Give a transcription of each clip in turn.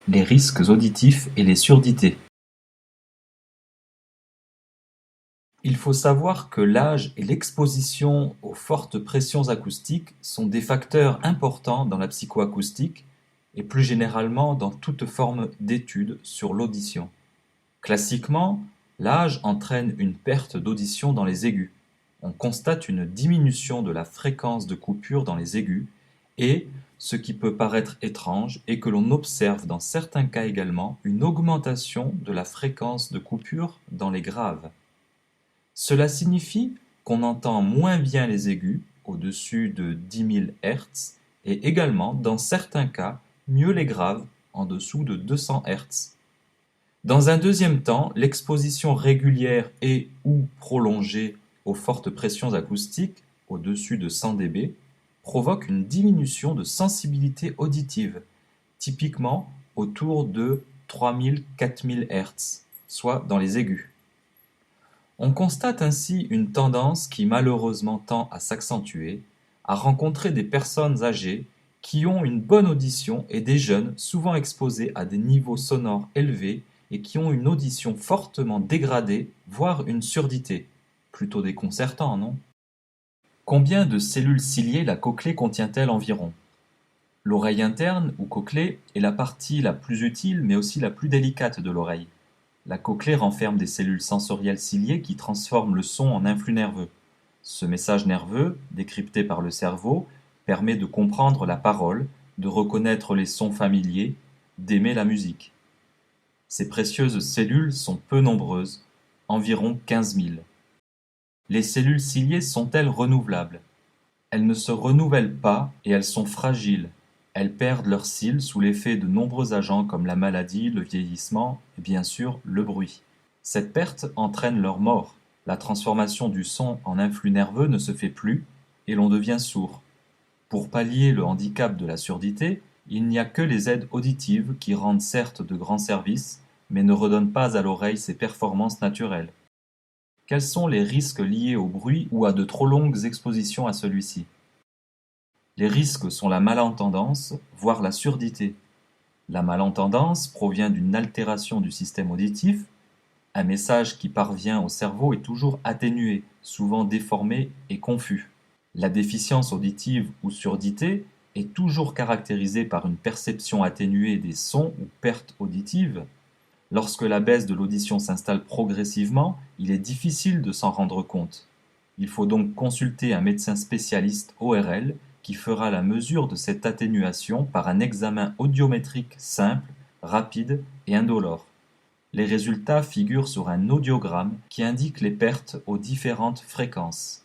Les risques auditifs et les surdités. Il faut savoir que l'âge et l'exposition aux fortes pressions acoustiques sont des facteurs importants dans la psychoacoustique et plus généralement dans toute forme d'étude sur l'audition. Classiquement, l'âge entraîne une perte d'audition dans les aigus. On constate une diminution de la fréquence de coupure dans les aigus et, ce qui peut paraître étrange, est que l'on observe dans certains cas également une augmentation de la fréquence de coupure dans les graves. Cela signifie qu'on entend moins bien les aigus, au-dessus de 10 000 Hz, et également, dans certains cas, mieux les graves, en dessous de 200 Hz. Dans un deuxième temps, l'exposition régulière et ou prolongée aux fortes pressions acoustiques, au-dessus de 100 dB, provoque une diminution de sensibilité auditive, typiquement autour de 3000-4000 Hz, soit dans les aigus. On constate ainsi une tendance qui malheureusement tend à s'accentuer, à rencontrer des personnes âgées qui ont une bonne audition et des jeunes souvent exposés à des niveaux sonores élevés et qui ont une audition fortement dégradée, voire une surdité. Plutôt déconcertant, non? Combien de cellules ciliées la cochlée contient-elle environ? L'oreille interne, ou cochlée, est la partie la plus utile mais aussi la plus délicate de l'oreille. La cochlée renferme des cellules sensorielles ciliées qui transforment le son en influx nerveux. Ce message nerveux, décrypté par le cerveau, permet de comprendre la parole, de reconnaître les sons familiers, d'aimer la musique. Ces précieuses cellules sont peu nombreuses, environ 15 000. Les cellules ciliées sont-elles renouvelables? Elles ne se renouvellent pas et elles sont fragiles. Elles perdent leurs cils sous l'effet de nombreux agents comme la maladie, le vieillissement et bien sûr le bruit. Cette perte entraîne leur mort. La transformation du son en influx nerveux ne se fait plus et l'on devient sourd. Pour pallier le handicap de la surdité, il n'y a que les aides auditives qui rendent certes de grands services, mais ne redonnent pas à l'oreille ses performances naturelles. Quels sont les risques liés au bruit ou à de trop longues expositions à celui-ci? Les risques sont la malentendance, voire la surdité. La malentendance provient d'une altération du système auditif. Un message qui parvient au cerveau est toujours atténué, souvent déformé et confus. La déficience auditive ou surdité est toujours caractérisée par une perception atténuée des sons ou perte auditive. Lorsque la baisse de l'audition s'installe progressivement, il est difficile de s'en rendre compte. Il faut donc consulter un médecin spécialiste ORL qui fera la mesure de cette atténuation par un examen audiométrique simple, rapide et indolore. Les résultats figurent sur un audiogramme qui indique les pertes aux différentes fréquences.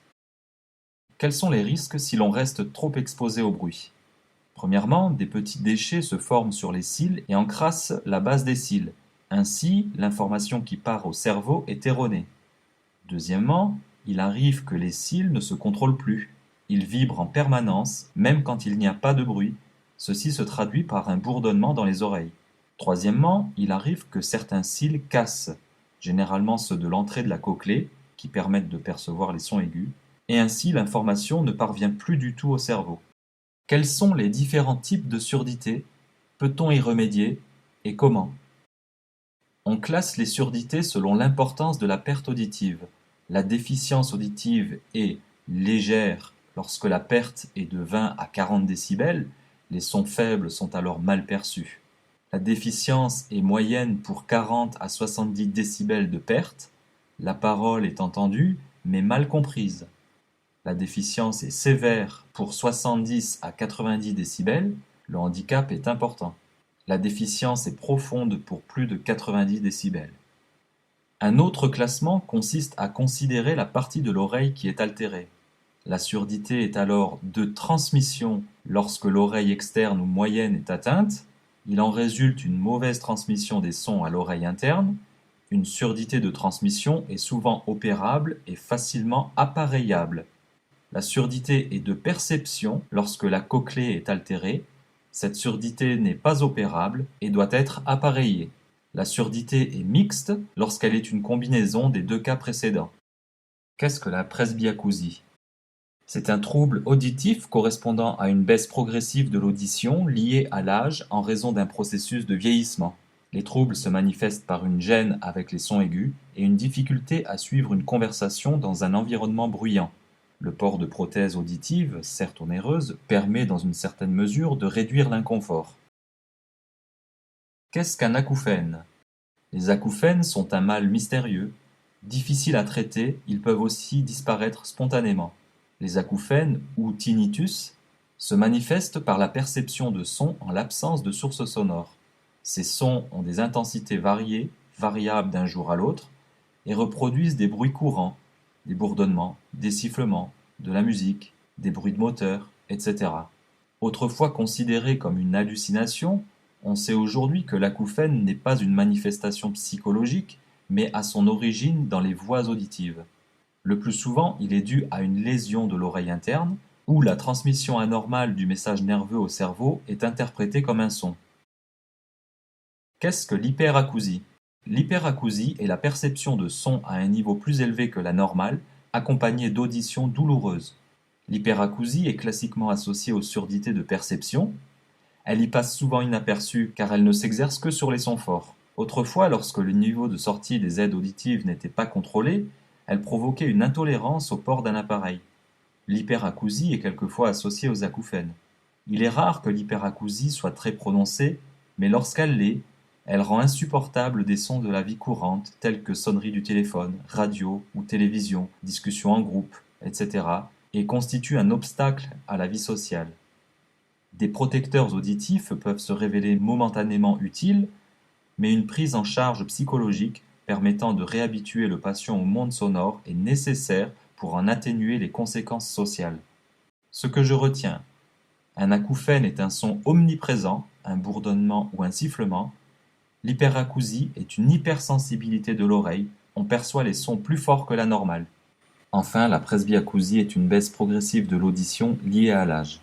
Quels sont les risques si l'on reste trop exposé au bruit? Premièrement, des petits déchets se forment sur les cils et encrassent la base des cils. Ainsi, l'information qui part au cerveau est erronée. Deuxièmement, il arrive que les cils ne se contrôlent plus. Ils vibrent en permanence, même quand il n'y a pas de bruit. Ceci se traduit par un bourdonnement dans les oreilles. Troisièmement, il arrive que certains cils cassent, généralement ceux de l'entrée de la cochlée, qui permettent de percevoir les sons aigus, et ainsi l'information ne parvient plus du tout au cerveau. Quels sont les différents types de surdité? Peut-on y remédier? Et comment? On classe les surdités selon l'importance de la perte auditive. La déficience auditive est légère lorsque la perte est de 20 à 40 décibels, les sons faibles sont alors mal perçus. La déficience est moyenne pour 40 à 70 décibels de perte, la parole est entendue mais mal comprise. La déficience est sévère pour 70 à 90 décibels, le handicap est important. La déficience est profonde pour plus de 90 décibels. Un autre classement consiste à considérer la partie de l'oreille qui est altérée. La surdité est alors de transmission lorsque l'oreille externe ou moyenne est atteinte. Il en résulte une mauvaise transmission des sons à l'oreille interne. Une surdité de transmission est souvent opérable et facilement appareillable. La surdité est de perception lorsque la cochlée est altérée. Cette surdité n'est pas opérable et doit être appareillée. La surdité est mixte lorsqu'elle est une combinaison des deux cas précédents. Qu'est-ce que la presbyacousie? C'est un trouble auditif correspondant à une baisse progressive de l'audition liée à l'âge en raison d'un processus de vieillissement. Les troubles se manifestent par une gêne avec les sons aigus et une difficulté à suivre une conversation dans un environnement bruyant. Le port de prothèses auditives, certes onéreuses, permet dans une certaine mesure de réduire l'inconfort. Qu'est-ce qu'un acouphène? Les acouphènes sont un mal mystérieux. Difficiles à traiter, ils peuvent aussi disparaître spontanément. Les acouphènes, ou tinnitus, se manifestent par la perception de sons en l'absence de source sonore. Ces sons ont des intensités variées, variables d'un jour à l'autre, et reproduisent des bruits courants, des bourdonnements, des sifflements, de la musique, des bruits de moteur, etc. Autrefois considéré comme une hallucination, on sait aujourd'hui que l'acouphène n'est pas une manifestation psychologique, mais a son origine dans les voies auditives. Le plus souvent, il est dû à une lésion de l'oreille interne, où la transmission anormale du message nerveux au cerveau est interprétée comme un son. Qu'est-ce que l'hyperacousie? L'hyperacousie est la perception de sons à un niveau plus élevé que la normale, accompagnée d'auditions douloureuses. L'hyperacousie est classiquement associée aux surdités de perception. Elle y passe souvent inaperçue car elle ne s'exerce que sur les sons forts. Autrefois, lorsque le niveau de sortie des aides auditives n'était pas contrôlé, elle provoquait une intolérance au port d'un appareil. L'hyperacousie est quelquefois associée aux acouphènes. Il est rare que l'hyperacousie soit très prononcée, mais lorsqu'elle l'est, elle rend insupportable des sons de la vie courante tels que sonnerie du téléphone, radio ou télévision, discussions en groupe, etc. et constitue un obstacle à la vie sociale. Des protecteurs auditifs peuvent se révéler momentanément utiles, mais une prise en charge psychologique permettant de réhabituer le patient au monde sonore est nécessaire pour en atténuer les conséquences sociales. Ce que je retiens: un acouphène est un son omniprésent, un bourdonnement ou un sifflement. L'hyperacousie est une hypersensibilité de l'oreille, on perçoit les sons plus forts que la normale. Enfin, la presbyacousie est une baisse progressive de l'audition liée à l'âge.